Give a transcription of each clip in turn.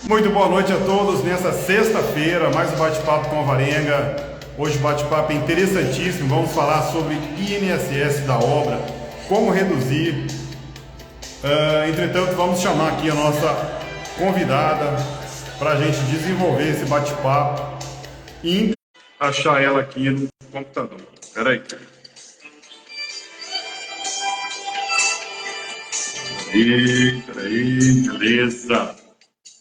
Muito boa noite a todos. Nessa sexta-feira, mais um bate-papo com a Varenga. Hoje o bate-papo é interessantíssimo. Vamos falar sobre INSS da obra, como reduzir. Entretanto, vamos chamar aqui a nossa convidada para a gente desenvolver esse bate-papo e achar ela aqui no computador. Espera aí. Peraí, beleza.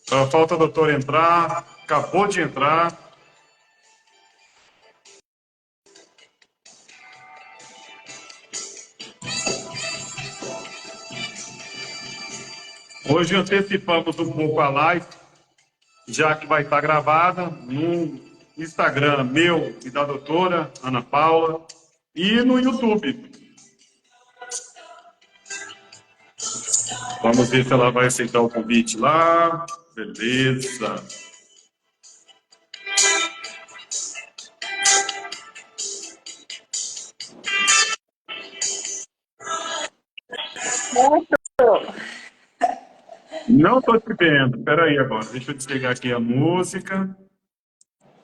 Só falta a doutora entrar, acabou de entrar. Hoje antecipamos um pouco a live, já que vai estar gravada no Instagram meu e da doutora Ana Paula e no YouTube. Vamos ver se ela vai aceitar o convite lá. Beleza. Não estou te vendo. Espera aí agora. Deixa eu desligar aqui a música.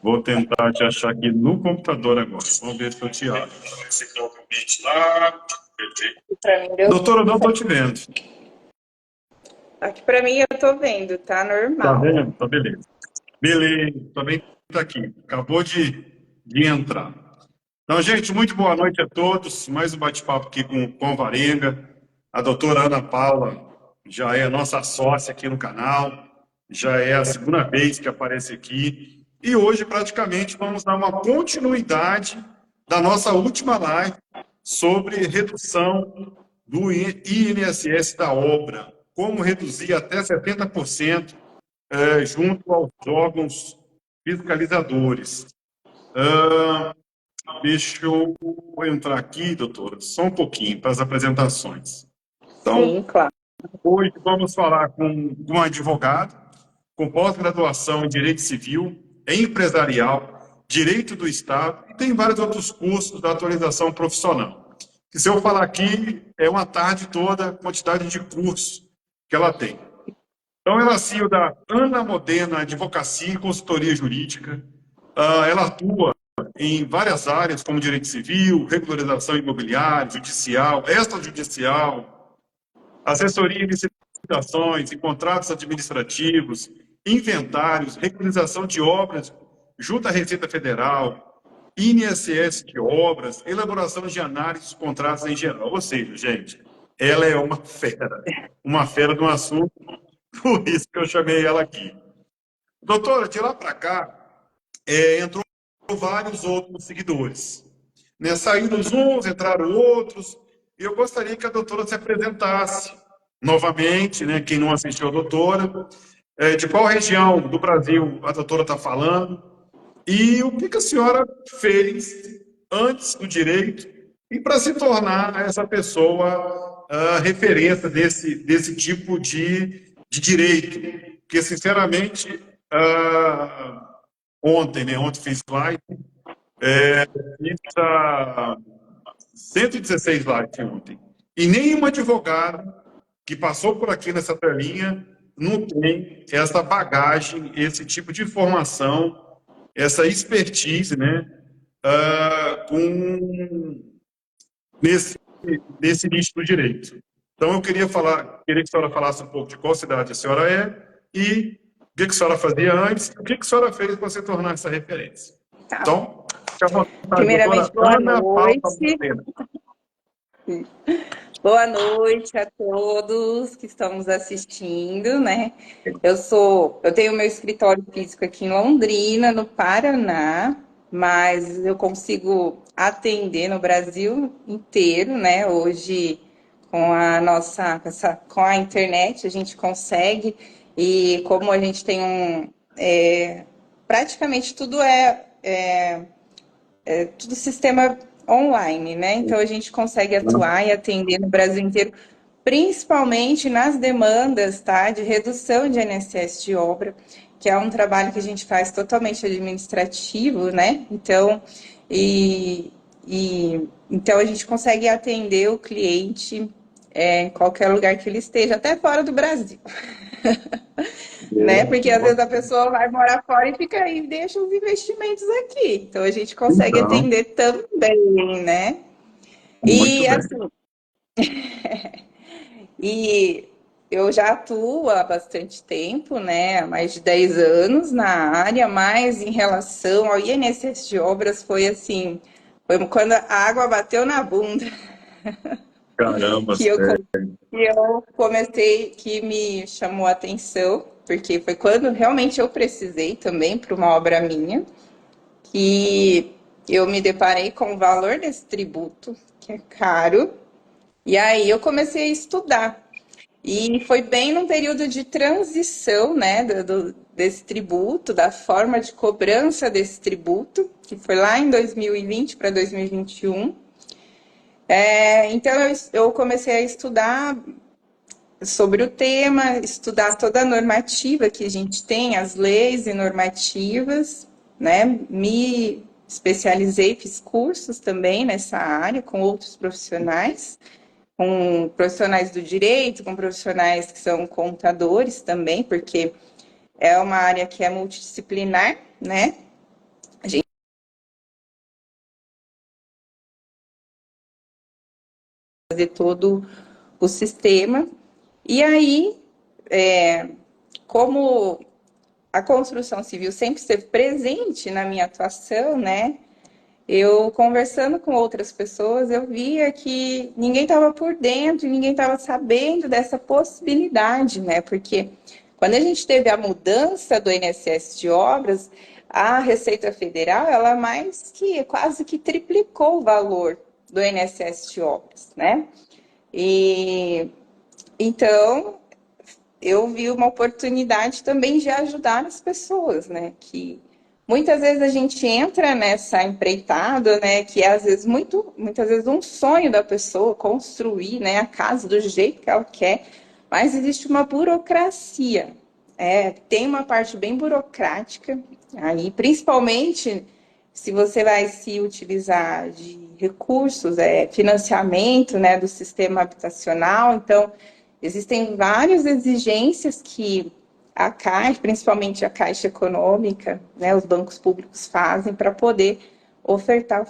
Vou tentar te achar aqui no computador agora. Vamos ver se eu te acho. Vai aceitar o convite lá. Beleza. Doutora, eu não estou te vendo. Aqui pra mim eu tô vendo, tá Tá normal. vendo? Tá beleza. Beleza, também está aqui. Acabou de entrar. Então, gente, muito boa noite a todos. Mais um bate-papo aqui com a Varenga. A doutora Ana Paula já é a nossa sócia aqui no canal. Já é a segunda vez que aparece aqui. E hoje, praticamente, vamos dar uma continuidade da nossa última live sobre redução do INSS da obra. Como reduzir até 70% junto aos órgãos fiscalizadores. Deixa eu entrar aqui, doutora, só um pouquinho para as apresentações. Então, Sim, claro. hoje vamos falar com um advogado com pós-graduação em Direito Civil, Empresarial, Direito do Estado e tem vários outros cursos da atualização profissional. Que se eu falar aqui, é uma tarde toda a quantidade de cursos que ela tem. Então, ela é CEO da Ana Modena Advocacia e Consultoria Jurídica. Ela atua em várias áreas, como direito civil, regularização imobiliária, judicial, extrajudicial, assessoria em licitações, em contratos administrativos, inventários, regularização de obras junto à Receita Federal, INSS de obras, elaboração de análises de contratos em geral. Ou seja, gente, ela é uma fera de um assunto, por isso que eu chamei ela aqui. Doutora, de lá para cá, entrou vários outros seguidores. Né? Saíram uns, entraram outros, e eu gostaria que a doutora se apresentasse novamente, né? Quem não assistiu a doutora, de qual região do Brasil a doutora está falando, e o que a senhora fez antes do direito e para se tornar essa pessoa referência desse tipo de direito. Porque, sinceramente, ontem, né? Ontem fiz live, fiz 116 lives ontem. E nenhum advogado que passou por aqui nessa telinha não tem essa bagagem, esse tipo de informação, essa expertise, né? Nesse nicho do direito. Então, eu queria que a senhora falasse um pouco de qual cidade a senhora é e o que a senhora fazia antes, o que a senhora fez para se tornar essa referência. Tá. Então, fique à vontade, doutora Primeiramente, boa Ana Paula noite. Monteiro. Boa noite a todos que estão nos assistindo, né? Eu tenho meu escritório físico aqui em Londrina, no Paraná, mas eu consigo atender no Brasil inteiro, né? Hoje, com a com a internet, a gente consegue, e como a gente tem praticamente tudo tudo sistema online, né? Então a gente consegue atuar e atender no Brasil inteiro, principalmente nas demandas, tá? De redução de INSS de obra, que é um trabalho que a gente faz totalmente administrativo, né? Então a gente consegue atender o cliente em qualquer lugar que ele esteja, até fora do Brasil. né? Porque às vezes a Ótimo. pessoa vai morar fora e fica aí, e deixa os investimentos aqui. Então a gente consegue Então, atender também, né? muito E bem. assim, e eu já atuo há bastante tempo, né? Há mais de 10 anos na área, mas em relação ao INSS de obras foi assim, foi quando a água bateu na bunda Caramba, que eu sério. E eu comecei, que me chamou a atenção, porque foi quando realmente eu precisei também para uma obra minha, que eu me deparei com o valor desse tributo, que é caro, e aí eu comecei a estudar. E foi bem num período de transição, né, desse tributo, da forma de cobrança desse tributo, que foi lá em 2020 para 2021. Então eu comecei a estudar sobre o tema, estudar toda a normativa que a gente tem, as leis e normativas, né? Me especializei, fiz cursos também nessa área com outros profissionais, com profissionais do direito, com profissionais que são contadores também, porque é uma área que é multidisciplinar, né? A gente fazer todo o sistema. E aí, como a construção civil sempre esteve presente na minha atuação, né? Eu conversando com outras pessoas, eu via que ninguém estava por dentro, ninguém estava sabendo dessa possibilidade, né? Porque quando a gente teve a mudança do INSS de obras, a Receita Federal, ela mais que quase que triplicou o valor do INSS de obras, né? E então eu vi uma oportunidade também de ajudar as pessoas, né? Que muitas vezes a gente entra nessa empreitada, né? Que é às vezes muitas vezes um sonho da pessoa construir, né? A casa do jeito que ela quer, mas existe uma burocracia. Tem uma parte bem burocrática aí, principalmente se você vai se utilizar de recursos, financiamento, né, do sistema habitacional, então existem várias exigências que a Caixa, principalmente a Caixa Econômica, né, os bancos públicos fazem para poder ofertar,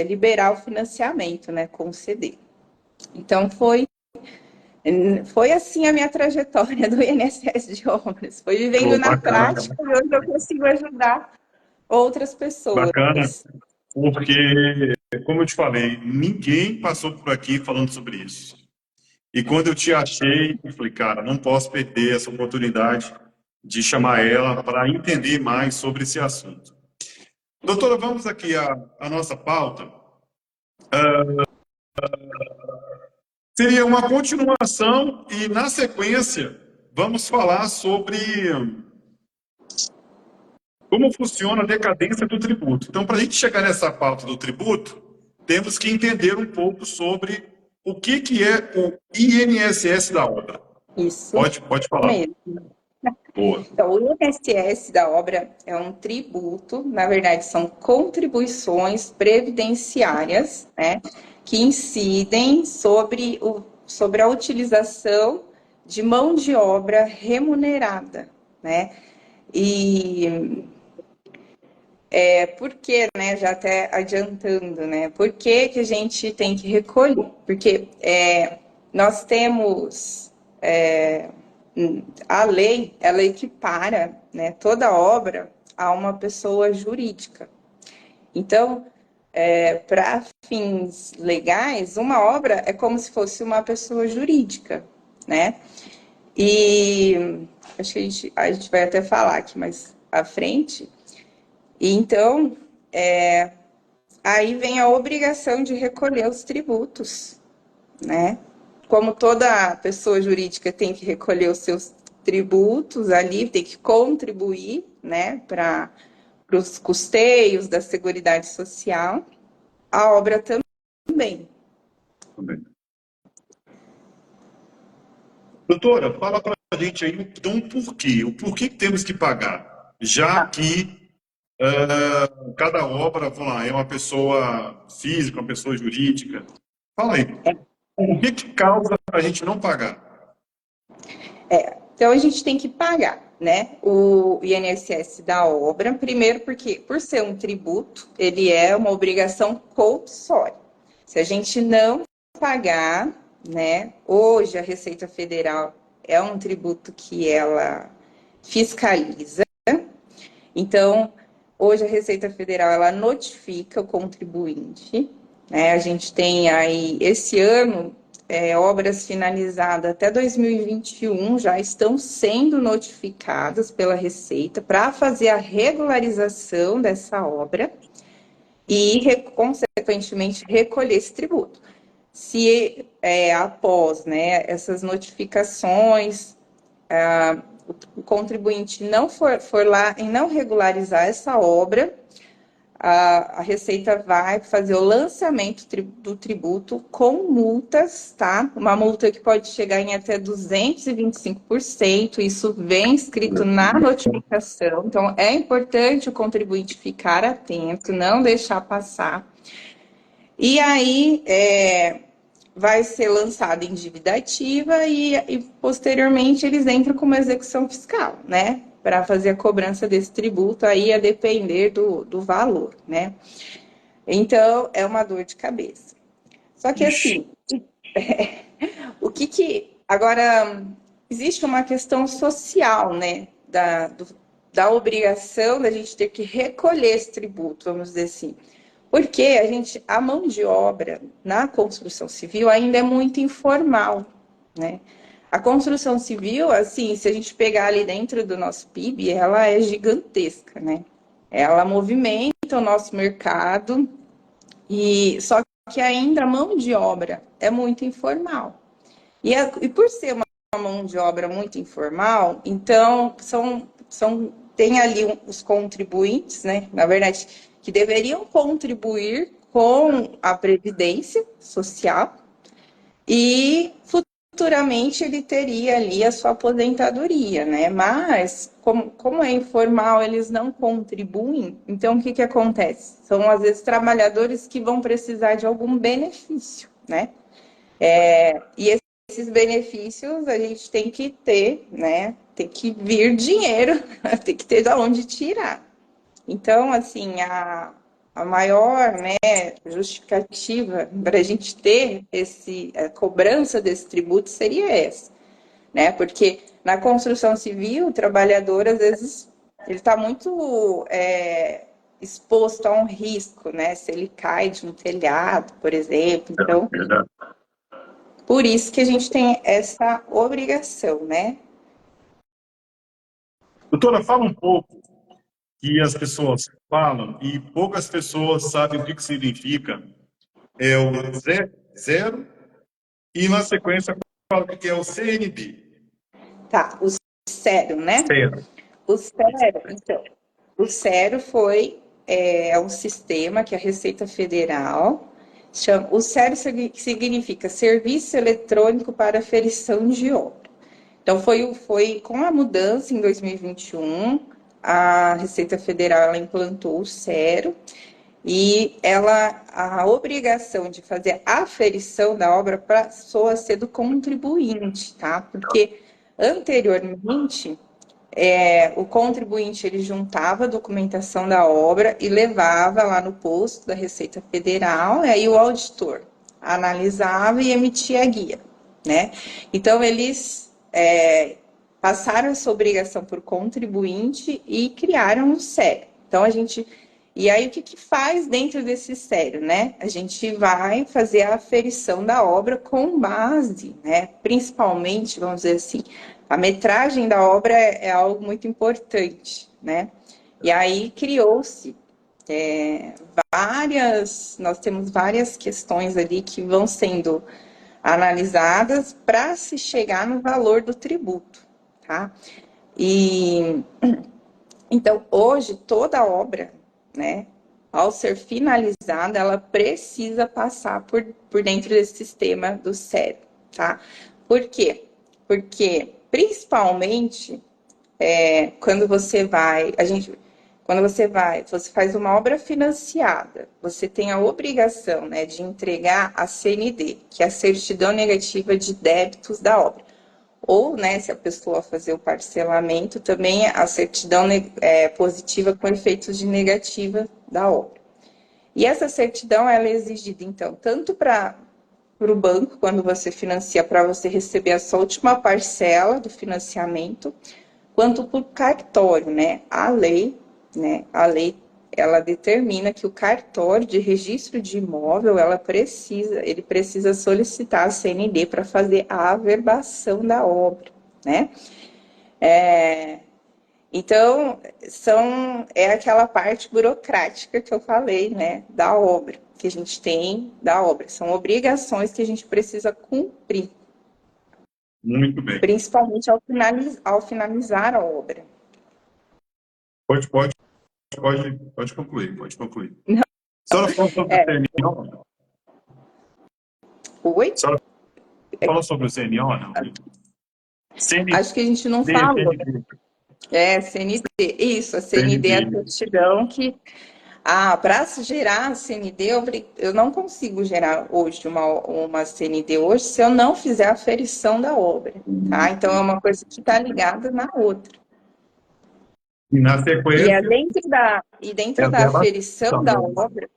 liberar o financiamento, né, conceder. Então foi assim a minha trajetória do INSS de obras, foi vivendo Pô, na bacana, prática, onde eu consigo ajudar outras bacana, pessoas. porque, como eu te falei, ninguém passou por aqui falando sobre isso. E quando eu te achei, eu falei, cara, não posso perder essa oportunidade de chamar ela para entender mais sobre esse assunto. Doutora, vamos aqui à nossa pauta. Seria uma continuação e, na sequência, vamos falar sobre como funciona a decadência do tributo. Então, para a gente chegar nessa pauta do tributo, temos que entender um pouco sobre o que é o INSS da obra. Isso Pode falar. mesmo. Boa. Então, o INSS da obra é um tributo, na verdade, são contribuições previdenciárias, né, que incidem sobre a utilização de mão de obra remunerada, né? E por que, né, já até adiantando, né, por que a gente tem que recolher? Porque nós temos a lei, ela equipara, né, toda obra a uma pessoa jurídica. Então, para fins legais, uma obra é como se fosse uma pessoa jurídica, né? E acho que a gente vai até falar aqui mais à frente. E então, aí vem a obrigação de recolher os tributos, né? Como toda pessoa jurídica tem que recolher os seus tributos ali, tem que contribuir, né, para os custeios da Seguridade Social, a obra também. Doutora, fala para a gente aí então o porquê que temos que pagar, já Tá. que cada obra, vamos lá, é uma pessoa física, uma pessoa jurídica. Fala aí, o que causa a gente não pagar? Então, a gente tem que pagar, né, o INSS da obra, primeiro porque, por ser um tributo, ele é uma obrigação compulsória. Se a gente não pagar, né, hoje a Receita Federal é um tributo que ela fiscaliza, então, hoje a Receita Federal, ela notifica o contribuinte, né, a gente tem aí, esse ano, obras finalizadas até 2021 já estão sendo notificadas pela Receita para fazer a regularização dessa obra e, consequentemente, recolher esse tributo. Se após, né, essas notificações, o contribuinte não for lá e não regularizar essa obra, a Receita vai fazer o lançamento do tributo com multas, tá? Uma multa que pode chegar em até 225%, isso vem escrito na notificação, então é importante o contribuinte ficar atento, não deixar passar. E aí, vai ser lançada em dívida ativa e posteriormente eles entram com uma execução fiscal, né? Para fazer a cobrança desse tributo aí a depender do valor, né? Então, é uma dor de cabeça. Só que assim, agora, existe uma questão social, né? Da obrigação da gente ter que recolher esse tributo, vamos dizer assim. Porque a mão de obra na construção civil ainda é muito informal, né? A construção civil, assim, se a gente pegar ali dentro do nosso PIB, ela é gigantesca, né? Ela movimenta o nosso mercado e só que ainda a mão de obra é muito informal. E por ser uma mão de obra muito informal, então tem ali os contribuintes, né? Na verdade, que deveriam contribuir com a Previdência Social e futuramente ele teria ali a sua aposentadoria, né? Mas, como é informal, eles não contribuem, então o que acontece? São, às vezes, trabalhadores que vão precisar de algum benefício, né? E esses benefícios a gente tem que ter, né? Tem que vir dinheiro, tem que ter de onde tirar. Então, assim, a maior, né, justificativa para a gente ter a cobrança desse tributo seria essa, né? Porque na construção civil, o trabalhador, às vezes, ele está muito exposto a um risco, né? Se ele cai de um telhado, por exemplo. Então, Verdade. por isso que a gente tem essa obrigação, né? Doutora, fala um pouco que as pessoas falam e poucas pessoas sabem o que significa. É o zero e, na sequência, fala o que é o CNB. Tá, o sério, né? Zero. O sério, então, o sério é um sistema que a Receita Federal chama. O sério significa Serviço Eletrônico para Aferição de Obra. Então, foi com a mudança em 2021, a Receita Federal ela implantou o sério e a obrigação de fazer a aferição da obra passou a ser do contribuinte, tá? Porque anteriormente o contribuinte ele juntava a documentação da obra e levava lá no posto da Receita Federal, e aí o auditor analisava e emitia a guia, né? Então, eles passaram essa obrigação por contribuinte e criaram um sério. Então, e aí, o que faz dentro desse sério, né? A gente vai fazer a aferição da obra com base, né? Principalmente, vamos dizer assim, a metragem da obra é algo muito importante, né? E aí criou-se nós temos várias questões ali que vão sendo analisadas para se chegar no valor do tributo, tá? E então, hoje, toda obra, né, ao ser finalizada, ela precisa passar por dentro desse sistema do sério, tá? Por quê? Porque, principalmente, você faz uma obra financiada, você tem a obrigação, né, de entregar a CND, que é a Certidão Negativa de Débitos da Obra. ou, né, se a pessoa fazer o parcelamento, também a certidão positiva com efeitos de negativa da obra. E essa certidão, ela é exigida, então, tanto para o banco, quando você financia, para você receber a sua última parcela do financiamento, quanto para o cartório, né? A lei, ela determina que o cartório de registro de imóvel, ele precisa solicitar a CND para fazer a averbação da obra, né? Então, é aquela parte burocrática que eu falei, né, da obra, que a gente tem da obra. São obrigações que a gente precisa cumprir, Muito bem. principalmente ao finalizar a obra. Pode concluir, pode concluir. A senhora falou sobre o CNO? Oi? A senhora falou sobre o CNO, não? CND, Acho que a gente não falou. CND. CND. Isso, a CND é a certidão que... para gerar a CND, eu não consigo gerar hoje uma CND hoje se eu não fizer a aferição da obra, tá? Então, é uma coisa que está ligada na outra. E na E sequência, é dentro da aferição da obra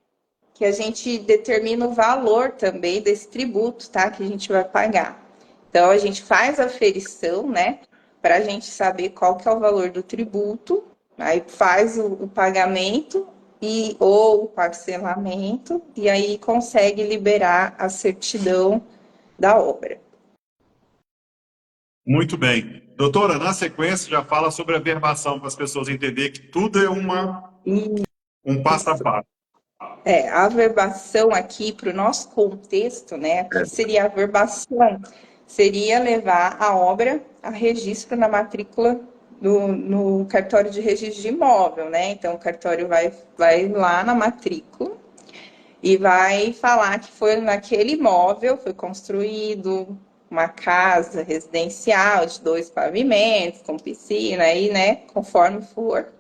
que a gente determina o valor também desse tributo, tá? Que a gente vai pagar. Então, a gente faz a aferição, né? Para a gente saber qual que é o valor do tributo, aí faz o pagamento ou o parcelamento, e aí consegue liberar a certidão da obra. muito bem. Doutora, na sequência já fala sobre a verbação, para as pessoas entenderem que tudo é um passo a passo. A averbação aqui, para o nosso contexto, né? O que seria a averbação? Seria levar a obra a registro na matrícula no cartório de registro de imóvel, né? Então, o cartório vai lá na matrícula e vai falar que foi naquele imóvel, foi construído uma casa residencial de 2 pavimentos, com piscina, aí, né? Conforme for.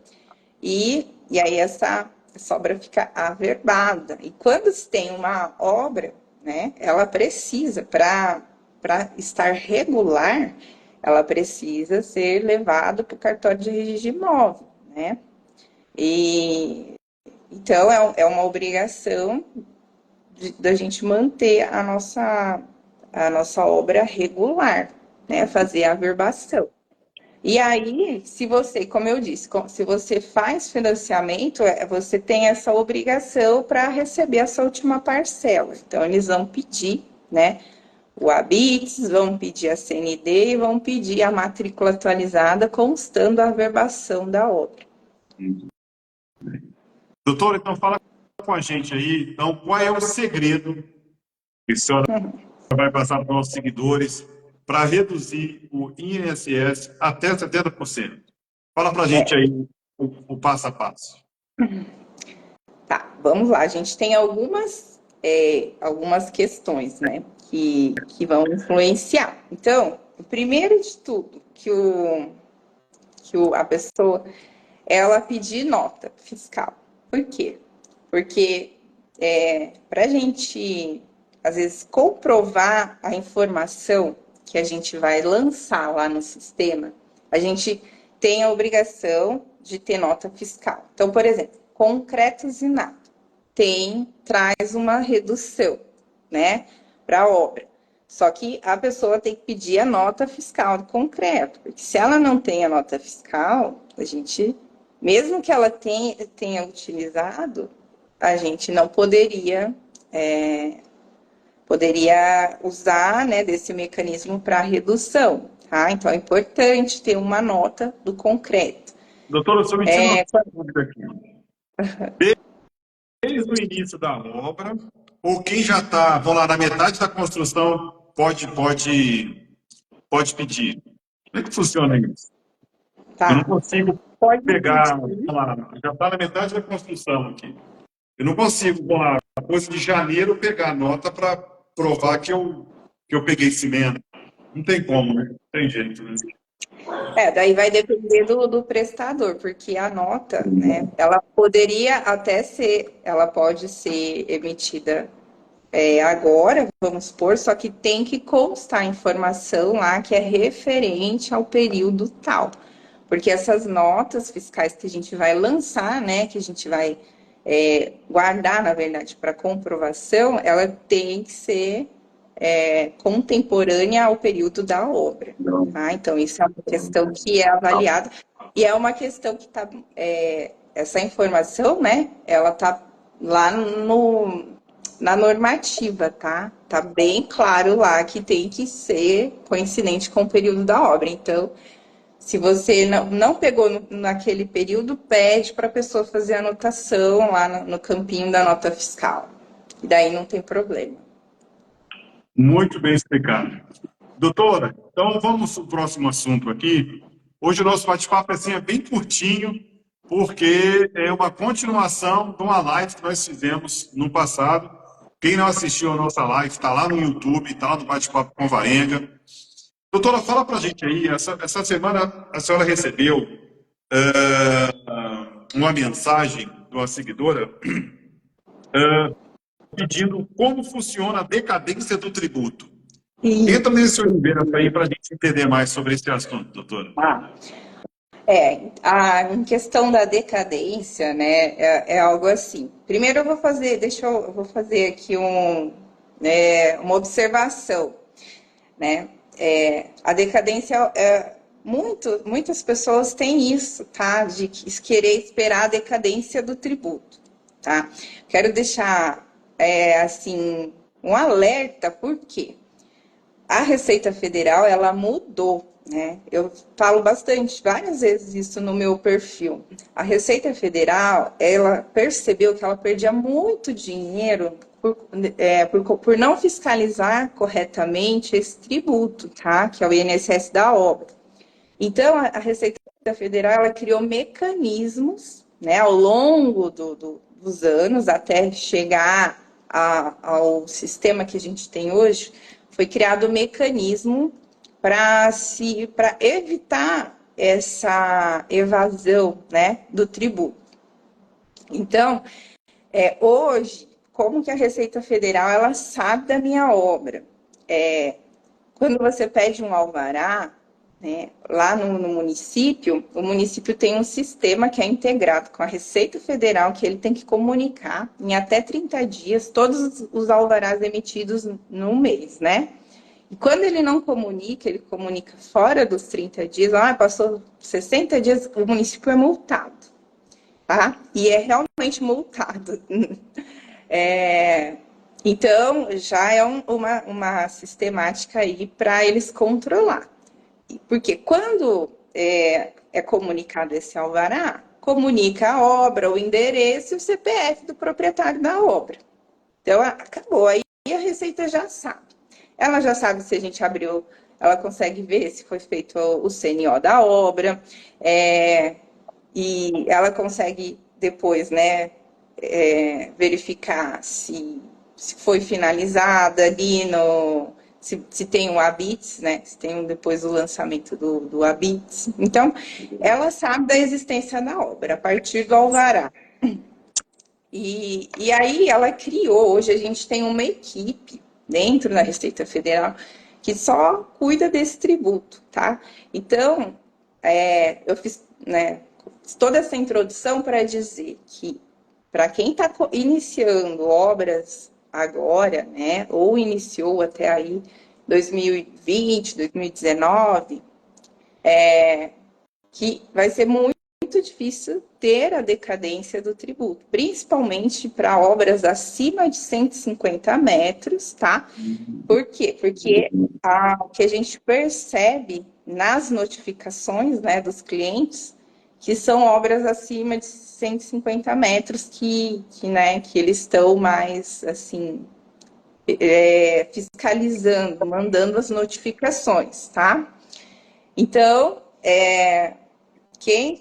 E aí essa obra fica averbada. E quando se tem uma obra, né, ela precisa, para estar regular, ela precisa ser levada para o cartório de registro de imóvel, né? Então, é uma obrigação da gente manter a nossa obra regular, né? Fazer a averbação. E aí, se você, como eu disse, se você faz financiamento, você tem essa obrigação para receber essa última parcela. Então, eles vão pedir, né, o ABITS, vão pedir a CND e vão pedir a matrícula atualizada, constando a averbação da obra. Doutora, então fala com a gente aí, então, qual é o segredo que a senhora vai passar para os nossos seguidores para reduzir o INSS até 70%? Fala para a gente aí o passo a passo. Tá, vamos lá. A gente tem algumas questões, né, que vão influenciar. Então, o primeiro de tudo, a pessoa, ela pedir nota fiscal. Por quê? Porque para a gente, às vezes, comprovar a informação que a gente vai lançar lá no sistema, a gente tem a obrigação de ter nota fiscal. Então, por exemplo, concreto usinado traz uma redução, né, para a obra. Só que a pessoa tem que pedir a nota fiscal do concreto, porque se ela não tem a nota fiscal, a gente, mesmo que ela tenha utilizado, a gente não poderia usar, né, desse mecanismo para redução, tá? Então, é importante ter uma nota do concreto. Doutora, só me tira uma dúvida aqui. Desde o início da obra, ou quem já está, vamos lá, na metade da construção, pode pedir. Como é que funciona isso? Tá. Eu não consigo Pode pegar, pedir. vamos lá, já está na metade da construção aqui. Eu não consigo, vamos lá, depois de janeiro, pegar a nota para provar que eu peguei cimento. Não tem como, né? Não tem jeito, né? Daí vai depender do prestador, porque a nota, né, ela pode ser emitida agora, vamos supor, só que tem que constar a informação lá que é referente ao período tal. Porque essas notas fiscais que a gente vai lançar, né, que a gente vai guardar, na verdade, para comprovação, ela tem que ser contemporânea ao período da obra. Tá? Então, isso é uma questão que é avaliada, e é uma questão que está. Essa informação, né, ela está lá na normativa, tá? Tá bem claro lá que tem que ser coincidente com o período da obra. Então, se você não pegou naquele período, pede para a pessoa fazer a anotação lá no campinho da nota fiscal. E daí não tem problema. Muito bem explicado. Doutora, então vamos para o próximo assunto aqui. Hoje o nosso bate-papo assim, é bem curtinho, porque é uma continuação de uma live que nós fizemos no passado. Quem não assistiu a nossa live, está lá no YouTube, está lá no Bate-Papo com Varenga. Doutora, fala para a gente aí, essa semana a senhora recebeu uma mensagem de uma seguidora pedindo como funciona a decadência do tributo. E, Entra nesse universo aí para a gente entender mais sobre esse assunto, doutora. em questão da decadência, né, é algo assim. Primeiro eu vou fazer aqui uma observação, né? A decadência, muitas pessoas têm isso, tá? De querer esperar a decadência do tributo, tá? Quero deixar, assim, um alerta, por quê? A Receita Federal, ela mudou, né? Eu falo bastante, várias vezes isso no meu perfil. A Receita Federal, ela percebeu que ela perdia muito dinheiro por não fiscalizar corretamente esse tributo, tá? Que é o INSS da obra. Então, a Receita Federal, ela criou mecanismos, né, ao longo dos anos, até chegar ao sistema que a gente tem hoje, foi criado um mecanismo para evitar essa evasão, né, do tributo. Então, hoje, como que a Receita Federal ela sabe da minha obra? Quando você pede um alvará, né, lá no município, o município tem um sistema que é integrado com a Receita Federal, que ele tem que comunicar em até 30 dias todos os alvarás emitidos no mês, né? E quando ele não comunica, ele comunica fora dos 30 dias, passou 60 dias, o município é multado, tá? E é realmente multado. Então, já é uma sistemática aí para eles controlar. Porque quando é comunicado esse alvará, comunica a obra, o endereço e o CPF do proprietário da obra. Então, acabou. Aí a Receita já sabe. Ela já sabe se a gente abriu, ela consegue ver se foi feito o CNO da obra, e ela consegue depois, né, verificar se foi finalizada ali se tem o ABITS, né? Se tem depois o lançamento do ABITS. Então, ela sabe da existência da obra a partir do alvará. E aí ela criou, hoje a gente tem uma equipe dentro da Receita Federal que só cuida desse tributo, tá? Então, eu fiz, né, toda essa introdução para dizer que para quem está iniciando obras agora, né, ou iniciou até aí 2020, 2019, que vai ser muito difícil ter a decadência do tributo, principalmente para obras acima de 150 metros, tá? Por quê? Porque o que a gente percebe nas notificações, né, dos clientes, que são obras acima de 150 metros né, que eles estão mais, assim, fiscalizando, mandando as notificações, tá? Então, quem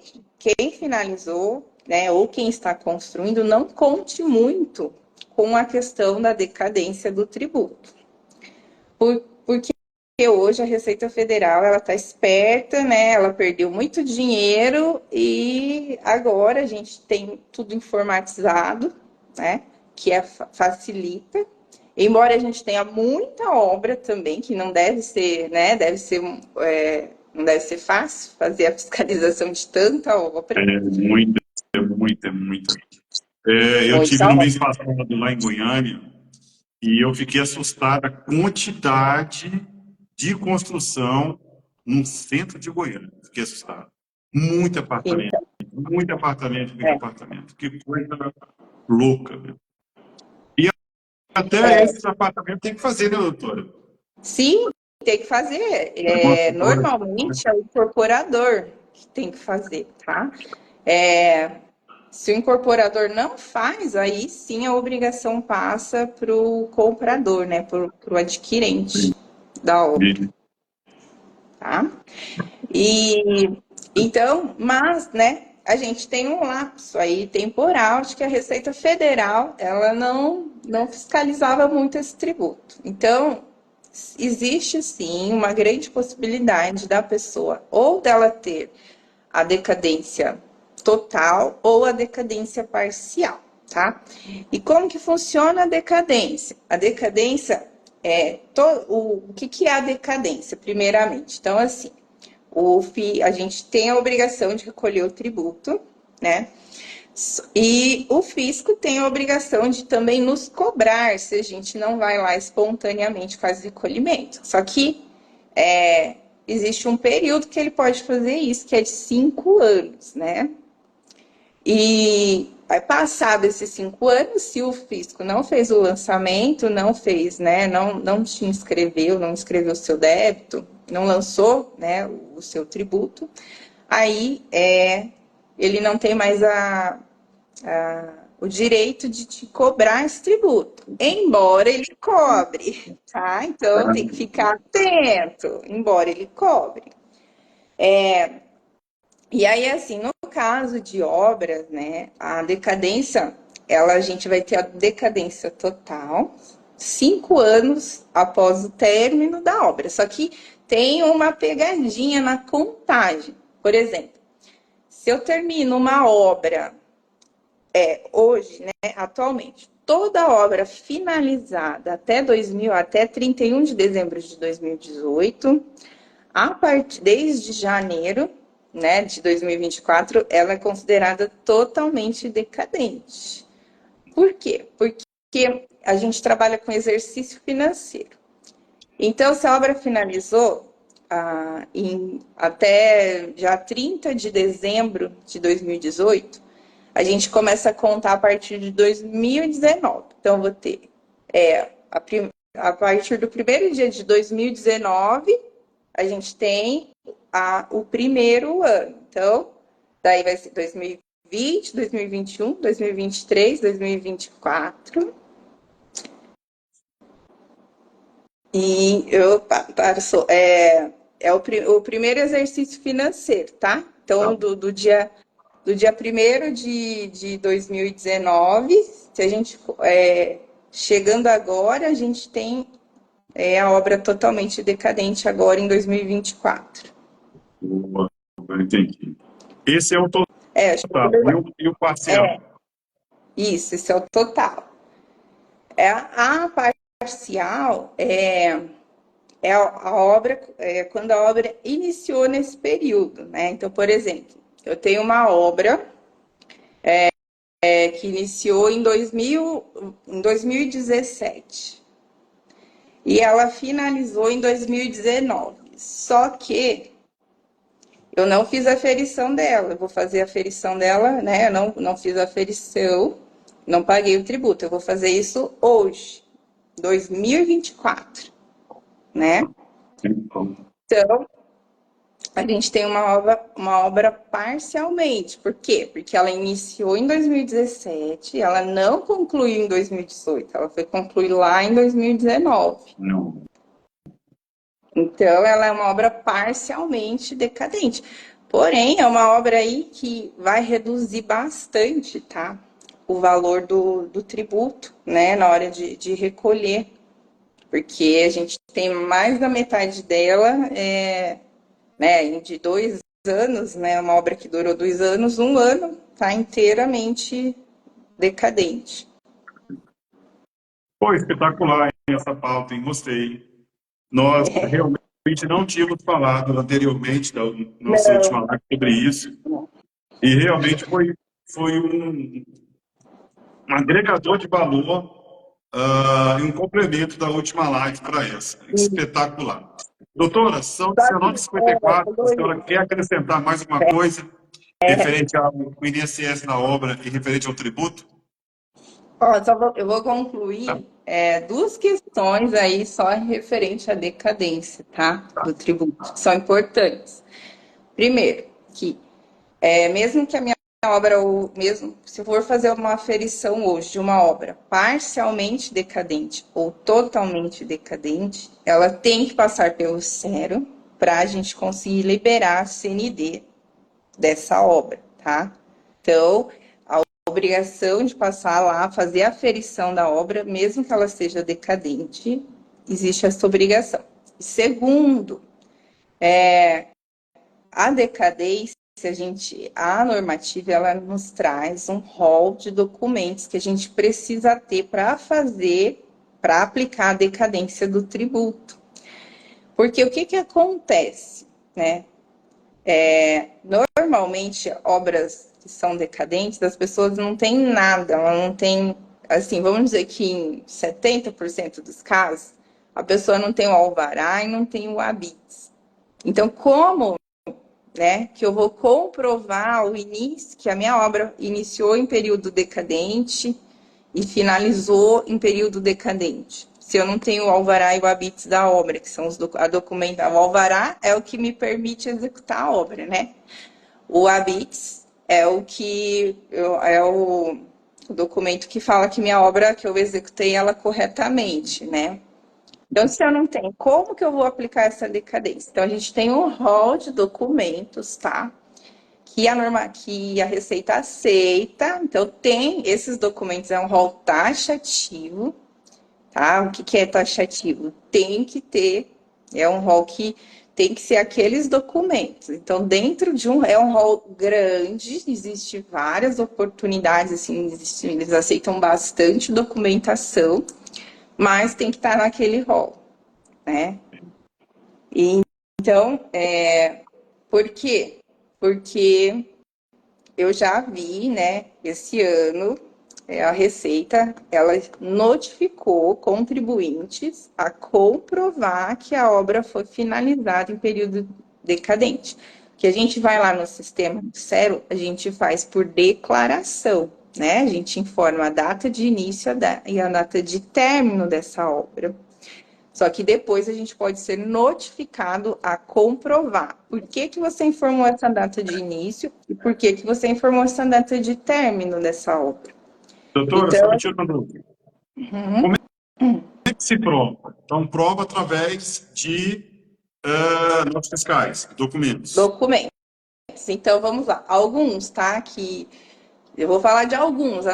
finalizou, né, ou quem está construindo, não conte muito com a questão da decadência do tributo. Porque hoje a Receita Federal ela está esperta, né? Ela perdeu muito dinheiro e agora a gente tem tudo informatizado, né? Que facilita. Embora a gente tenha muita obra também, que não deve ser, né? Não deve ser fácil fazer a fiscalização de tanta obra. Muita, muita, muita. Eu tive Muita no obra. mês passado lá em Goiânia e eu fiquei assustado a quantidade de construção no centro de Goiânia. Fiquei assustado. Muito apartamento, Então, muito apartamento, muito é, apartamento. Que coisa louca, meu. E até é, esses apartamentos tem que fazer, né, doutora? sim, tem que fazer. A construtora, Normalmente é o incorporador que tem que fazer, tá? É, se o incorporador não faz, aí sim a obrigação passa para o comprador, né? Para o adquirente da obra, tá? E então, mas, né, a gente tem um lapso aí temporal de que a Receita Federal, ela não fiscalizava muito esse tributo. Então, existe sim uma grande possibilidade da pessoa ou dela ter a decadência total ou a decadência parcial, tá? E como que funciona a decadência? A decadência o que é a decadência, primeiramente? Então, assim, a gente tem a obrigação de recolher o tributo, né? E o fisco tem a obrigação de também nos cobrar se a gente não vai lá espontaneamente fazer recolhimento. Só que existe um período que ele pode fazer isso, que é de 5 anos, né? E vai passado esses 5 anos, se o fisco não fez o lançamento, não fez, né? Não te inscreveu, não inscreveu o seu débito, não lançou, né, o seu tributo, aí ele não tem mais o direito de te cobrar esse tributo, embora ele cobre, tá? Então tem que ficar atento, embora ele cobre. E aí, assim, no caso de obras, né, a decadência, a gente vai ter a decadência total 5 anos após o término da obra. Só que tem uma pegadinha na contagem. Por exemplo, se eu termino uma obra hoje, né, atualmente, toda obra finalizada até 31 de dezembro de 2018, desde janeiro, né, de 2024, ela é considerada totalmente decadente. Por quê? Porque a gente trabalha com exercício financeiro. Então, se a obra finalizou até dia 30 de dezembro de 2018, a gente começa a contar a partir de 2019. Então, vou ter a partir do primeiro dia de 2019, a gente tem o primeiro ano. Então, daí vai ser 2020, 2021, 2023, 2024. E o primeiro exercício financeiro, tá? tá? Então, do dia 1º de 2019, se a gente chegando agora, a gente tem a obra totalmente decadente agora em 2024. Boa, eu entendi. Esse é o Acho que total. E o parcial? isso, esse é o total. A parcial é a obra, quando a obra iniciou nesse período, né? Então, por exemplo, eu tenho uma obra que iniciou em 2017 e ela finalizou em 2019. Só que eu não fiz a aferição dela, eu vou fazer a aferição dela, né? Eu não fiz a aferição, não paguei o tributo, eu vou fazer isso hoje, 2024, né? Então, Então, a gente tem uma obra parcialmente. Por quê? Porque ela iniciou em 2017, ela não concluiu em 2018, ela foi concluir lá em 2019. não. Então, ela é uma obra parcialmente decadente. Porém, é uma obra aí que vai reduzir bastante, tá? O valor do tributo, né? Na hora de recolher. Porque a gente tem mais da metade dela, né? De 2 anos, né? Uma obra que durou 2 anos, 1 ano tá inteiramente decadente. Foi espetacular essa pauta, hein? Gostei. Nós realmente não tínhamos falado anteriormente da nossa Não, última live sobre isso, e realmente foi um agregador de valor e um complemento da última live para essa. Espetacular. Doutora, são só que, 19h54, a senhora Luiz, quer acrescentar mais alguma coisa referente ao INSS na obra e referente ao tributo? eu vou concluir duas questões aí só referente à decadência, tá? Do tributo, que são importantes. Primeiro, que mesmo que a minha obra, ou mesmo se eu for fazer uma aferição hoje de uma obra parcialmente decadente ou totalmente decadente, ela tem que passar pelo Cero para a gente conseguir liberar a CND dessa obra, tá? Então, a obrigação de passar lá, fazer a aferição da obra, mesmo que ela seja decadente, existe essa obrigação. Segundo, a decadência, a normativa, ela nos traz um rol de documentos que a gente precisa ter para aplicar a decadência do tributo. Porque o que acontece, né? Normalmente, obras que são decadentes, as pessoas não têm nada, ela não tem, assim, vamos dizer que em 70% dos casos, a pessoa não tem o alvará e não tem o habeas. Então, como, né, que eu vou comprovar o início, que a minha obra iniciou em período decadente e finalizou em período decadente? Se eu não tenho o alvará e o habeas da obra, que são a documenta, o alvará é o que me permite executar a obra, né? O habeas é o documento que fala que minha obra, que eu executei ela corretamente, né? Então, se eu não tenho, como que eu vou aplicar essa decadência? Então, a gente tem um rol de documentos, tá? Que a Receita aceita. Então, tem esses documentos, é um rol taxativo, tá? O que é taxativo? Tem que ter, é um rol que tem que ser aqueles documentos. Então, dentro de é um rol grande, existe várias oportunidades, assim, eles aceitam bastante documentação, mas tem que estar naquele rol, né? E, então, por quê? Porque eu já vi, né, esse ano, a Receita, ela notificou contribuintes a comprovar que a obra foi finalizada em período decadente. Que a gente vai lá no sistema do Cero, a gente faz por declaração, né? A gente informa a data de início e a data de término dessa obra. Só que depois a gente pode ser notificado a comprovar por que você informou essa data de início e por que você informou essa data de término dessa obra. Doutora, só me Então, tira uma dúvida. Como é que se prova? Então, prova através de notas fiscais, documentos. documentos. Então, vamos lá. Alguns, tá? Que eu vou falar de alguns,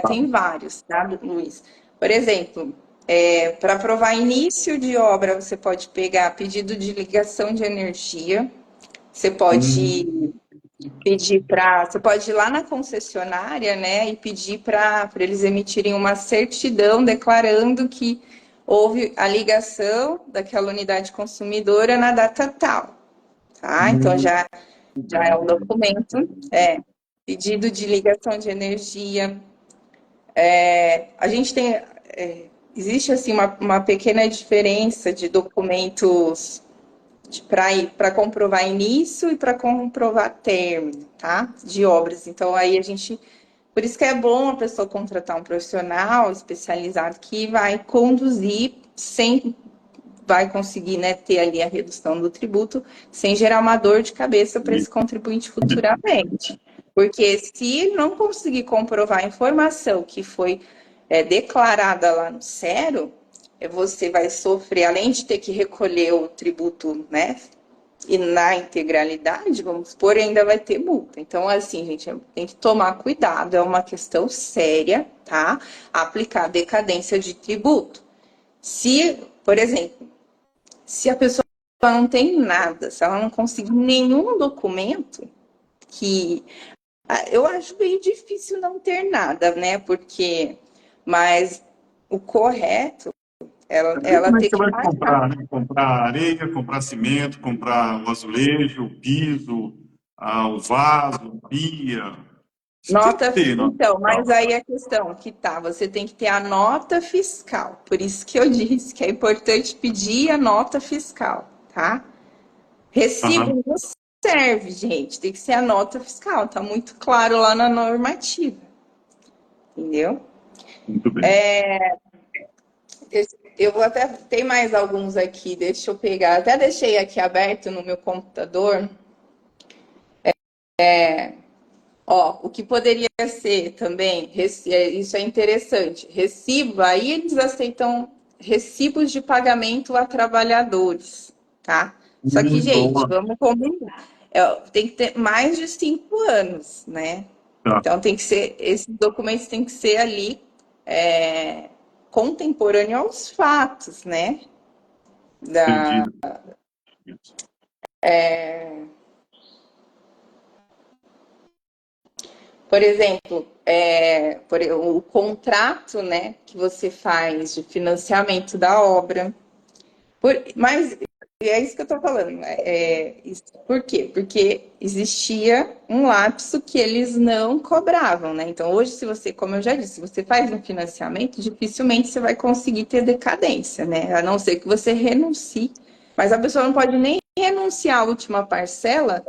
tem vários, tá, Luiz? Por exemplo, para provar início de obra, você pode pegar pedido de ligação de energia, você pode você pode ir lá na concessionária, né, e pedir para eles emitirem uma certidão declarando que houve a ligação daquela unidade consumidora na data tal, tá? Então já é um documento, pedido de ligação de energia. A gente tem, existe assim uma pequena diferença de documentos para comprovar início e para comprovar término, tá? De obras. Então, aí a gente. Por isso que é bom a pessoa contratar um profissional especializado que vai conduzir vai conseguir, né, ter ali a redução do tributo sem gerar uma dor de cabeça para esse contribuinte futuramente. Porque se não conseguir comprovar a informação que foi declarada lá no Cero, você vai sofrer, além de ter que recolher o tributo, né, e na integralidade, vamos supor, ainda vai ter multa. Então, assim, gente, tem que tomar cuidado, é uma questão séria, tá? Aplicar decadência de tributo. Se, por exemplo, se a pessoa não tem nada, se ela não conseguir nenhum documento, que eu acho bem difícil não ter nada, né? Porque, mas o correto, ela Como é que tem você que vai pagar. comprar, né? Comprar areia, comprar cimento, comprar o azulejo, o piso, o vaso, a pia. Você tem que Nota, ter nota então, mas fiscal. aí a questão que tá, você tem que ter a nota fiscal. Por isso que eu disse que é importante pedir a nota fiscal, tá? Aham, Recibo não serve, gente, tem que ser a nota fiscal, tá muito claro lá na normativa, entendeu? muito bem. Eu vou até, tem mais alguns aqui, deixa eu pegar, até deixei aqui aberto no meu computador. Ó, o que poderia ser também, isso é interessante, recibo, aí eles aceitam recibos de pagamento a trabalhadores, tá? Só que, gente, Boa. vamos combinar, tem que ter mais de 5 anos, né? Tá, Então tem que ser, esses documentos têm que ser ali é, contemporâneo aos fatos, né? Da, entendido. por exemplo, o contrato, né, que você faz de financiamento da obra. Mas é isso que eu estou falando. Por quê? Porque existia um lapso que eles não cobravam, né? Então, hoje, se você, como eu já disse, se você faz um financiamento, dificilmente você vai conseguir ter decadência, né? A não ser que você renuncie. Mas a pessoa não pode nem renunciar à última parcela,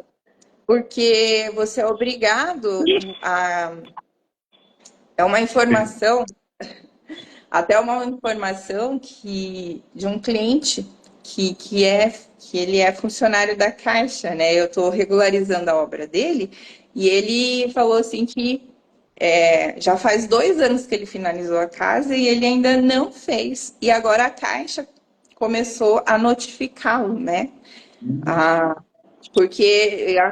porque você é obrigado a. É uma informação, até uma informação que de um cliente que ele é funcionário da Caixa, né? Eu estou regularizando a obra dele e ele falou assim que já faz 2 anos que ele finalizou a casa e ele ainda não fez. E agora a Caixa começou a notificá-lo, né? A, porque a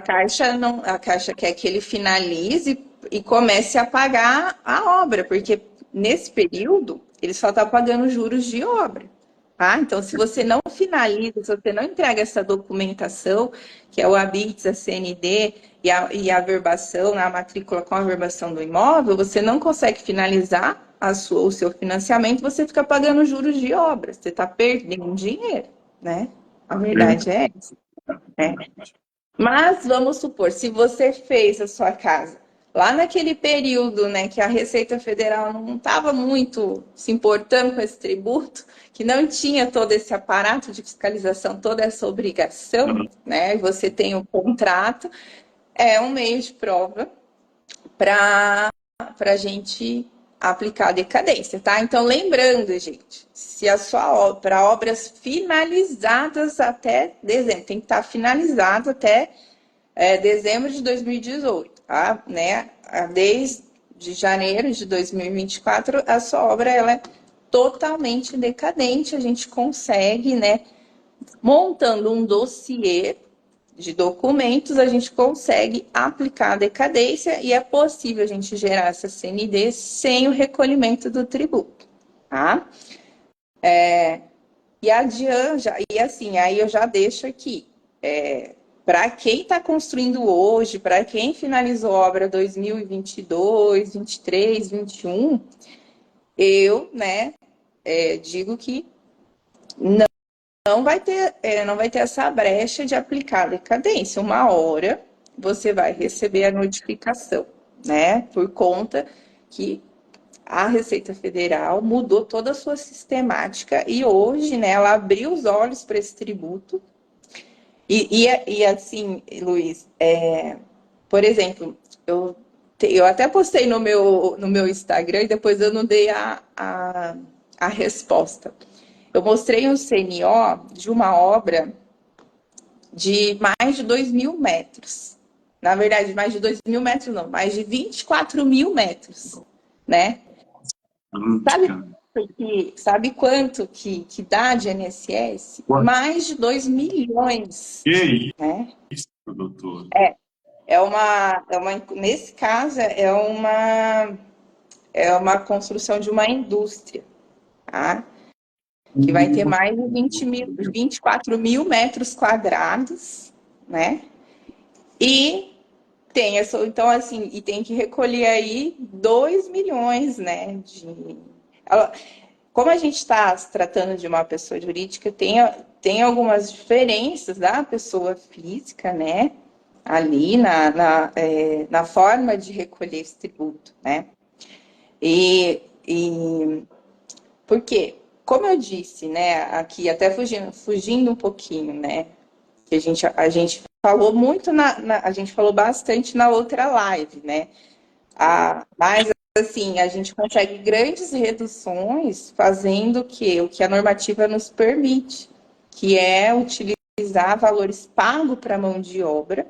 Caixa quer que ele finalize e comece a pagar a obra, porque nesse período ele só está pagando juros de obra. Tá? Então, se você não finaliza, se você não entrega essa documentação, que é o ABITS, a CND e a averbação, a matrícula com a averbação do imóvel, você não consegue finalizar o seu financiamento, você fica pagando juros de obra, você está perdendo dinheiro, né? A verdade é essa. Né? Mas vamos supor, se você fez a sua casa lá naquele período, né, que a Receita Federal não estava muito se importando com esse tributo, que não tinha todo esse aparato de fiscalização, toda essa obrigação, né, e você tem um contrato, é um meio de prova para a gente aplicar a decadência, tá? Então, lembrando, gente, se a sua obra, para obras finalizadas até dezembro, tem que estar finalizado até dezembro de 2018, tá? Né? Desde janeiro de 2024, a sua obra ela é totalmente decadente. A gente consegue, né? Montando um dossiê de documentos, a gente consegue aplicar a decadência e é possível a gente gerar essa CND sem o recolhimento do tributo, tá? E assim, aí eu já deixo aqui. Para quem está construindo hoje, para quem finalizou a obra 2022, 23, 21, eu, né, digo que não vai ter essa brecha de aplicar a decadência. Uma hora você vai receber a notificação, né, por conta que a Receita Federal mudou toda a sua sistemática e hoje, né, ela abriu os olhos para esse tributo. E assim, Luiz, por exemplo, eu até postei no meu Instagram e depois eu não dei a resposta. Eu mostrei um CNO de uma obra de mais de 2.000 metros. Na verdade, mais de 2.000 metros não, mais de 24 mil metros, né? Sabe, Cara. sabe quanto que dá de INSS? Mais de 2 milhões, Que né? isso, doutor? Nesse caso, é uma construção de uma indústria, tá? Que vai ter mais de 24 mil metros quadrados, né? E então assim, e tem que recolher aí 2 milhões, né? como a gente está se tratando de uma pessoa jurídica, tem algumas diferenças da pessoa física, né? Ali na forma de recolher esse tributo, né? E por quê? Como eu disse, né, aqui até fugindo um pouquinho, né, que a gente falou muito a gente falou bastante na outra live, né, mas assim, a gente consegue grandes reduções fazendo o que a normativa nos permite, que é utilizar valores pagos para mão de obra,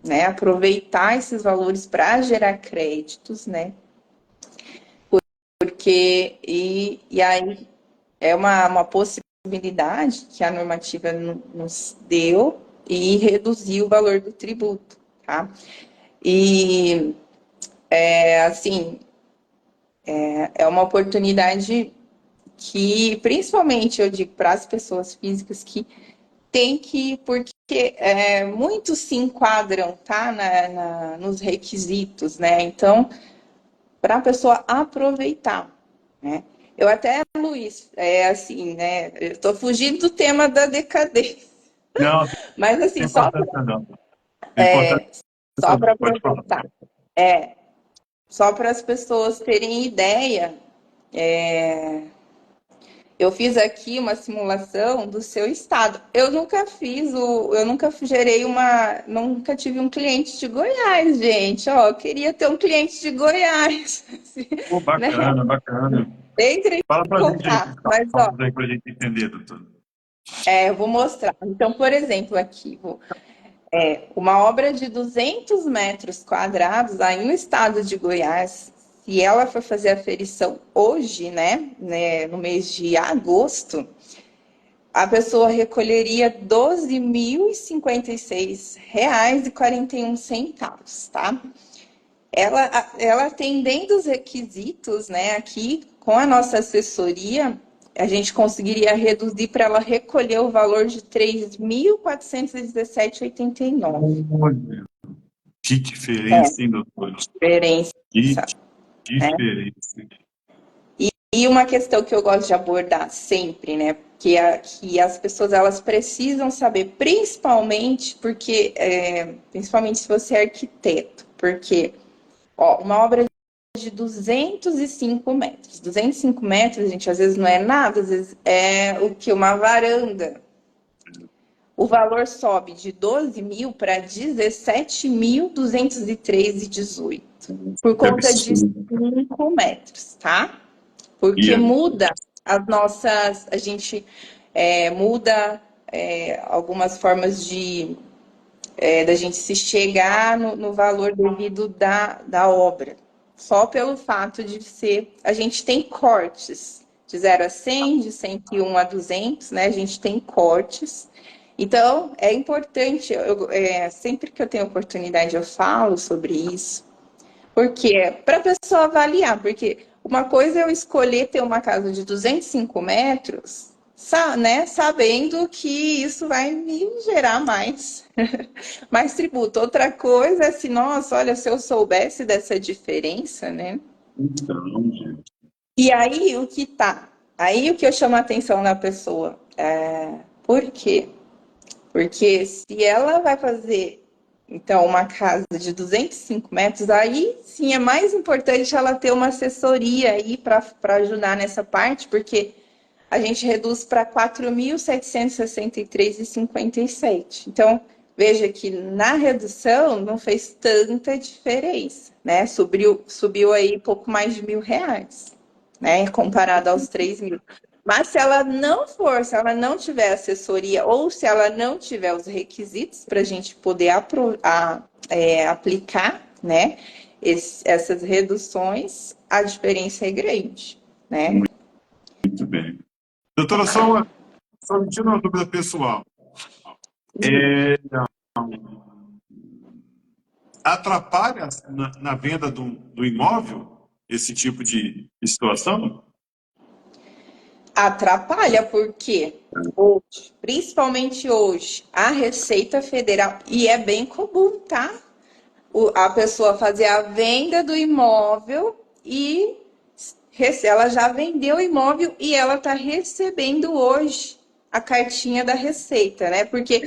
né, aproveitar esses valores para gerar créditos, né, porque e aí é uma possibilidade que a normativa nos deu e reduzir o valor do tributo, tá? E, assim, é uma oportunidade que, principalmente, eu digo para as pessoas físicas que tem que, porque muitos se enquadram, tá, nos requisitos, né? Então, para a pessoa aproveitar, né? Eu até, Luiz, assim, né? Eu estou fugindo do tema da decadência, Não, mas tem assim, importância não. Tem importância, só para pode falar. aproveitar, só para as pessoas terem ideia, eu fiz aqui uma simulação do seu estado. Eu nunca gerei nunca tive um cliente de Goiás, gente. Ó, eu queria ter um cliente de Goiás, Pô, né? bacana, bacana. Entre Fala em pra gente aí esses contato. Mas, ó, cálculos aí pra gente entender, doutor. eu vou mostrar. Então, por exemplo, aqui, uma obra de 200 metros quadrados, aí no estado de Goiás, se ela for fazer a ferição hoje, né, no mês de agosto, a pessoa recolheria R$ 12.056,41, tá? Ela atendendo os requisitos, né, aqui com a nossa assessoria, a gente conseguiria reduzir para ela recolher o valor de R$ 3.417,89. Olha, que É, diferença, hein, doutor? diferença, Que né? diferença. E uma questão que eu gosto de abordar sempre, né? Que as pessoas elas precisam saber, principalmente porque, principalmente se você é arquiteto, porque uma obra de 205 metros. 205 metros, gente, às vezes não é nada, às vezes é o que? Uma varanda. O valor sobe de 12 mil para 17.203,18 por Que conta de absurdo. 5 metros, tá? Porque E muda a gente muda algumas formas da gente se chegar no valor devido da obra. Só pelo fato de a gente tem cortes de 0 a 100, de 101 a 200, né? A gente tem cortes. Então, é importante, sempre que eu tenho oportunidade eu falo sobre isso, porque para a pessoa avaliar, porque uma coisa é eu escolher ter uma casa de 205 metros, né, sabendo que isso vai me gerar mais tributo. Outra coisa é assim, nossa, olha, se eu soubesse dessa diferença, né? então, gente. E aí o que tá? Aí o que eu chamo a atenção da pessoa por quê? Porque se ela vai fazer, então, uma casa de 205 metros, aí sim é mais importante ela ter uma assessoria aí para ajudar nessa parte, porque a gente reduz para 4.763,57. Então, veja que na redução não fez tanta diferença, né? Subiu aí pouco mais de R$ 1.000, né? Comparado aos 3.000. Mas se ela não tiver assessoria ou se ela não tiver os requisitos para a gente poder aplicar, né, essas reduções, a diferença é grande, né? Muito bem. Doutora, só me tira uma dúvida pessoal. É, atrapalha na venda do imóvel esse tipo de situação? Atrapalha porque hoje, principalmente hoje, a Receita Federal, e é bem comum, tá? A pessoa fazer a venda do imóvel e ela já vendeu o imóvel e ela está recebendo hoje a cartinha da Receita, né? Porque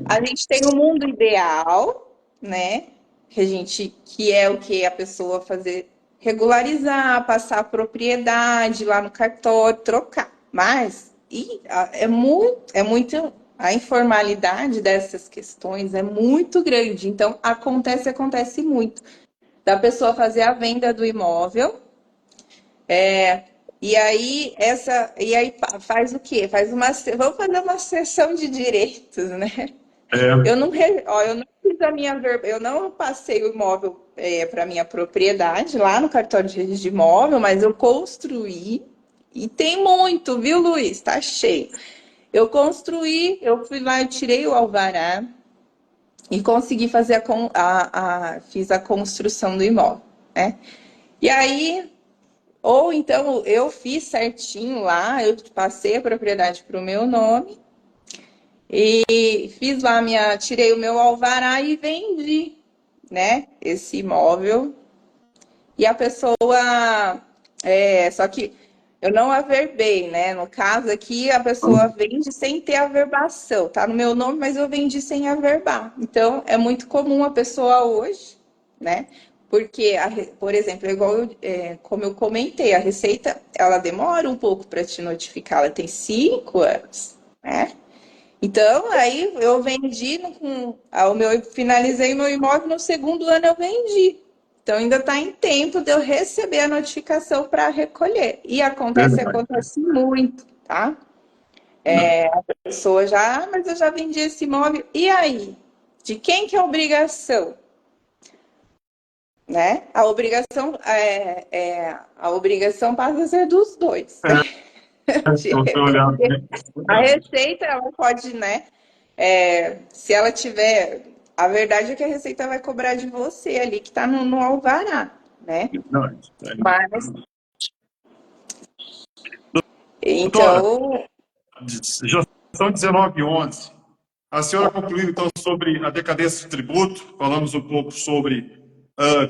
a gente tem um mundo ideal, né? Que é o que a pessoa fazer regularizar, passar a propriedade lá no cartório, trocar. Mas é muito a informalidade dessas questões é muito grande. Então acontece muito da pessoa fazer a venda do imóvel. E aí faz o quê? Vamos fazer uma sessão de direitos, né? É, Eu não fiz a minha eu não passei o imóvel para minha propriedade lá no cartório de registro de imóvel, mas eu construí e tem muito, viu, Luiz? Tá cheio. Eu construí, eu fui lá, eu tirei o alvará e consegui fazer fiz a construção do imóvel, né? E aí, ou então eu fiz certinho lá, eu passei a propriedade para o meu nome e fiz lá tirei o meu alvará e vendi, né? Esse imóvel. E a pessoa, só que eu não averbei, né? No caso aqui, a pessoa vende sem ter averbação. Tá no meu nome, mas eu vendi sem averbar. Então, é muito comum a pessoa hoje, né? Porque, por exemplo, como eu comentei, a Receita, ela demora um pouco para te notificar. Ela tem 5 anos, né? Então, aí eu vendi, eu finalizei meu imóvel, no segundo ano eu vendi. Então, ainda está em tempo de eu receber a notificação para recolher. E verdade. acontece muito, tá? A pessoa já, mas eu já vendi esse imóvel. E aí? De quem que é a obrigação? Né? A obrigação passa a ser dos dois. Se você olhar, né? A Verdade. Receita, ela pode, né? Se ela tiver. A verdade é que a Receita vai cobrar de você ali, que está no alvará, né? Verdade. Mas, Doutora, então, já são 19h11. A senhora concluiu, então, sobre a decadência do tributo. Falamos um pouco sobre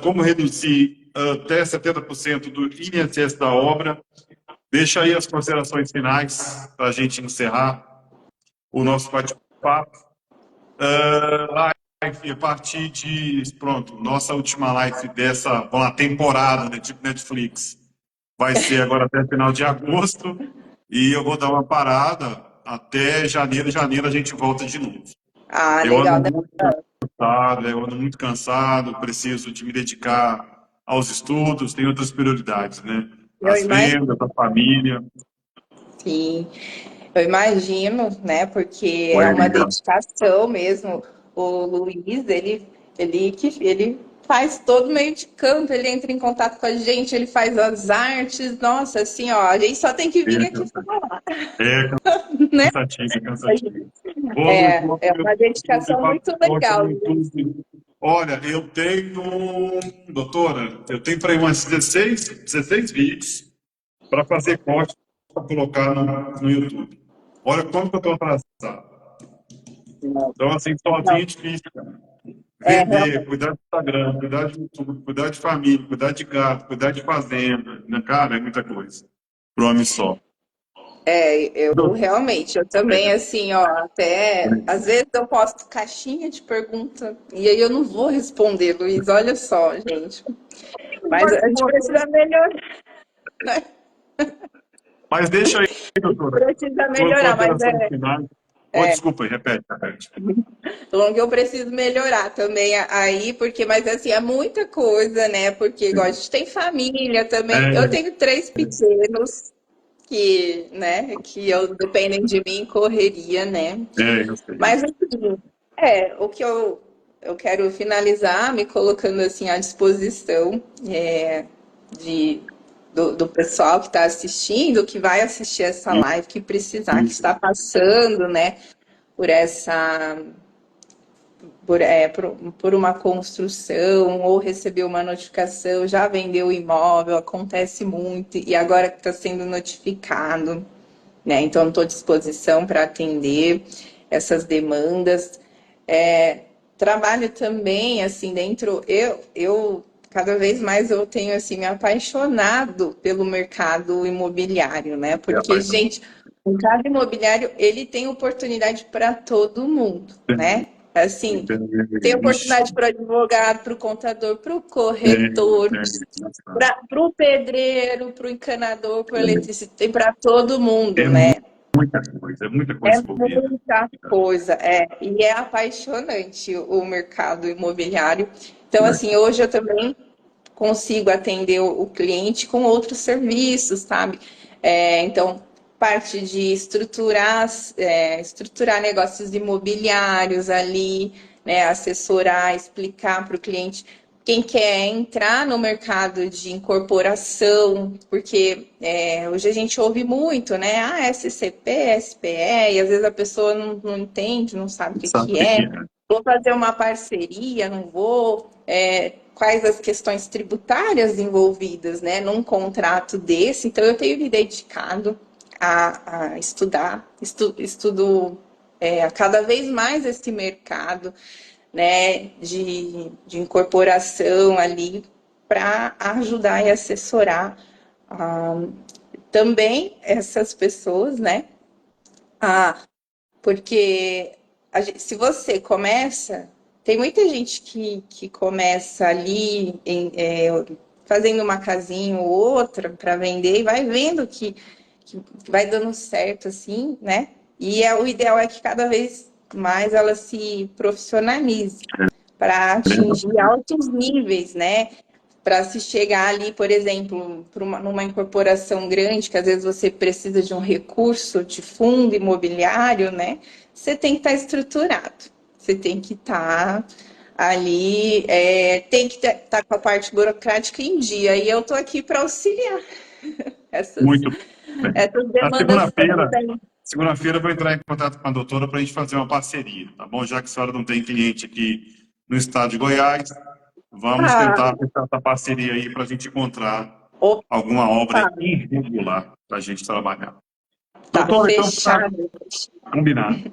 como reduzir até 70% do INSS da obra. Deixa aí as considerações finais para a gente encerrar o nosso bate-papo. Live a partir de, pronto, nossa última live dessa, vamos lá, temporada, né, tipo Netflix. Vai ser agora até final de agosto e eu vou dar uma parada até janeiro. Janeiro a gente volta de novo. Eu ando legal. muito cansado, eu ando muito cansado, preciso de me dedicar aos estudos, tem outras prioridades, né? Eu As imagino, vendas, a família. sim, eu imagino, né? Porque é uma Obrigado. dedicação mesmo. O Luiz, ele faz todo meio de campo, ele entra em contato com a gente, ele faz as artes. Nossa, assim, ó, a gente só tem que vir aqui falar, É né? cansativo, é cansativo. Ô, Luiz, É uma dedicação muito no legal. YouTube. Olha, eu tenho, doutora, eu tenho para aí umas 16 vídeos para fazer corte para colocar no YouTube. Olha como que eu estou atrasado. Então, assim, sozinho é difícil, cara. É, Vender, cuidar do Instagram, cuidar de YouTube, cuidar de família, cuidar de gato, cuidar de fazenda, né? Cara, é muita coisa. Pro homem só. eu realmente, eu também, É, assim, ó, até às vezes eu posto caixinha de pergunta e aí eu não vou responder, Luiz, olha só, gente. Mas a gente precisa melhorar, mas deixa aí, doutora, precisa suas melhorar, mas considerações finais. Oh, desculpa, repete. falando que eu preciso melhorar também aí, porque, mas assim, é muita coisa, né? Porque igual a gente tem família também. Eu É, tenho 3 pequenos que dependem de mim, correria, né? eu sei. Mas assim, o que eu quero finalizar me colocando assim à disposição de, do pessoal que está assistindo, que vai assistir essa live, que precisar, que está passando, né, por essa por uma construção ou recebeu uma notificação, já vendeu o imóvel, acontece muito, e agora que está sendo notificado, né? Então, estou à disposição para atender essas demandas. Trabalho também, assim, dentro. Eu cada vez mais eu tenho assim me apaixonado pelo mercado imobiliário, né? É, Porque, rapaz, gente, o mercado imobiliário, ele tem oportunidade para todo mundo, né? Assim, tem Ixi, oportunidade para o advogado, para o contador, para o tem, corretor, tem. para o pedreiro, para o encanador, para o eletricista, tem para todo É mundo, né? é muita É coisa envolvida. muita coisa, e é apaixonante o mercado imobiliário. Então, assim, hoje eu também consigo atender o cliente com outros serviços, sabe? Então, parte de estruturar negócios imobiliários ali, né? Assessorar, explicar para o cliente quem quer entrar no mercado de incorporação, porque hoje a gente ouve muito, né? Ah, SCP, SPE, e às vezes a pessoa não entende, não sabe o que Sabe o que que que é. é? Vou fazer uma parceria, não vou? Quais as questões tributárias envolvidas, né, num contrato desse? Então, eu tenho me dedicado a estudar, estudo cada vez mais esse mercado, né, de incorporação ali para ajudar e assessorar também essas pessoas, né? Porque se você começa, tem muita gente que começa ali fazendo uma casinha ou outra para vender e vai vendo que vai dando certo assim, né? E o ideal é que cada vez mais ela se profissionalize para atingir altos níveis, né? Para se chegar ali, por exemplo, numa incorporação grande, que às vezes você precisa de um recurso de fundo imobiliário, né? Você tem que estar estruturado, você tem que estar ali, tem que estar com a parte burocrática em dia. E eu estou aqui para auxiliar essas, Muito bem. essas Na demandas também. segunda-feira eu vou entrar em contato com a doutora para a gente fazer uma parceria, tá bom? Já que a senhora não tem cliente aqui no estado de Goiás, vamos Ah, tentar fechar essa parceria aí para a gente encontrar opa, alguma obra irregular para a gente trabalhar. tá Doutora, então, tá fechado. combinado.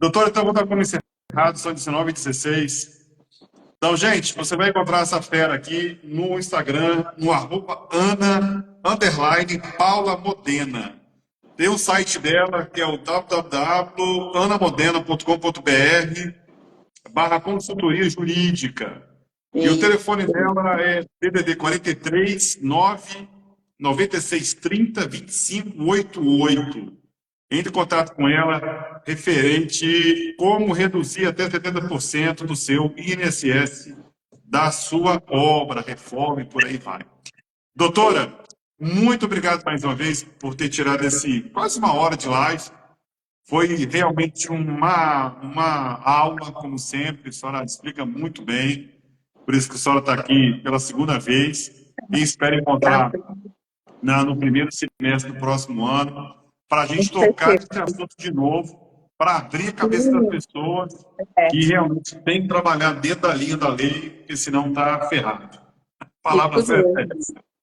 Doutora, então, vou dar como encerrado, são 19h16. Então, gente, você vai encontrar essa fera aqui no Instagram, no @Ana_Paula Modena. Tem o site dela, que é o www.anamodena.com.br /consultoria jurídica. E o E, telefone dela é DDD 43 9 96 30 25 88. Entre em contato com ela referente como reduzir até 70% do seu INSS da sua obra, reforma e por aí vai. Doutora, muito obrigado mais uma vez por ter tirado esse quase uma hora de live. Foi realmente uma aula, como sempre. A senhora explica muito bem. Por isso que a senhora está aqui pela segunda vez. E espero tá, encontrar no primeiro semestre do próximo ano, para a com gente tocar certeza. esse assunto de novo, para abrir a cabeça das pessoas É, que realmente tem que trabalhar dentro da linha da lei, porque senão está ferrado. isso Palavras é mesmo.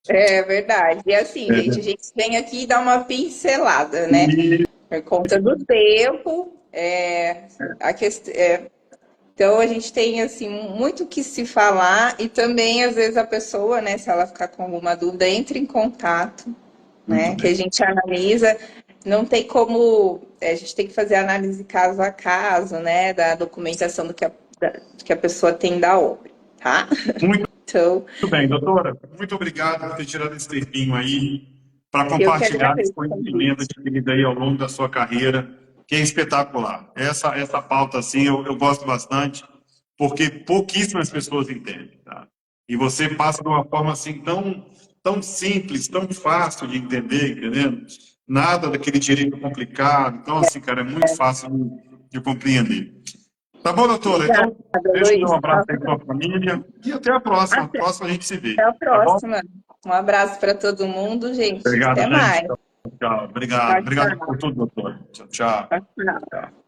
É verdade. E assim, gente, a gente vem aqui dar uma pincelada, né? e Por conta do tempo, então a gente tem assim muito o que se falar e também às vezes a pessoa, né, se ela ficar com alguma dúvida, entre em contato, muito né, que a bem. gente analisa. Não tem como, a gente tem que fazer análise caso a caso, né, da documentação do que a pessoa tem da obra, tá? Muito Então, bem, doutora. Muito obrigado por ter tirado esse tempinho aí para eu que compartilhar esse agradeço o conhecimento convite. adquirido aí ao longo da sua carreira, que é espetacular. Essa pauta, assim, eu gosto bastante, porque pouquíssimas pessoas entendem, tá? E você passa de uma forma, assim, tão simples, tão fácil de entender, entendendo? Nada daquele direito complicado. Então, assim, cara, é muito fácil de compreender. Tá bom, doutora? Obrigada, Então, deixa eu dar um Luiz. abraço aí para a família e até a próxima. Até Próxima a gente se vê. a Tá bom? próxima. Um abraço para todo mundo, gente. Obrigado, Até gente. mais. Tchau. Obrigado. Tchau, Obrigado por tchau. tudo, doutor. Tchau, tchau. Tchau, tchau. Tchau.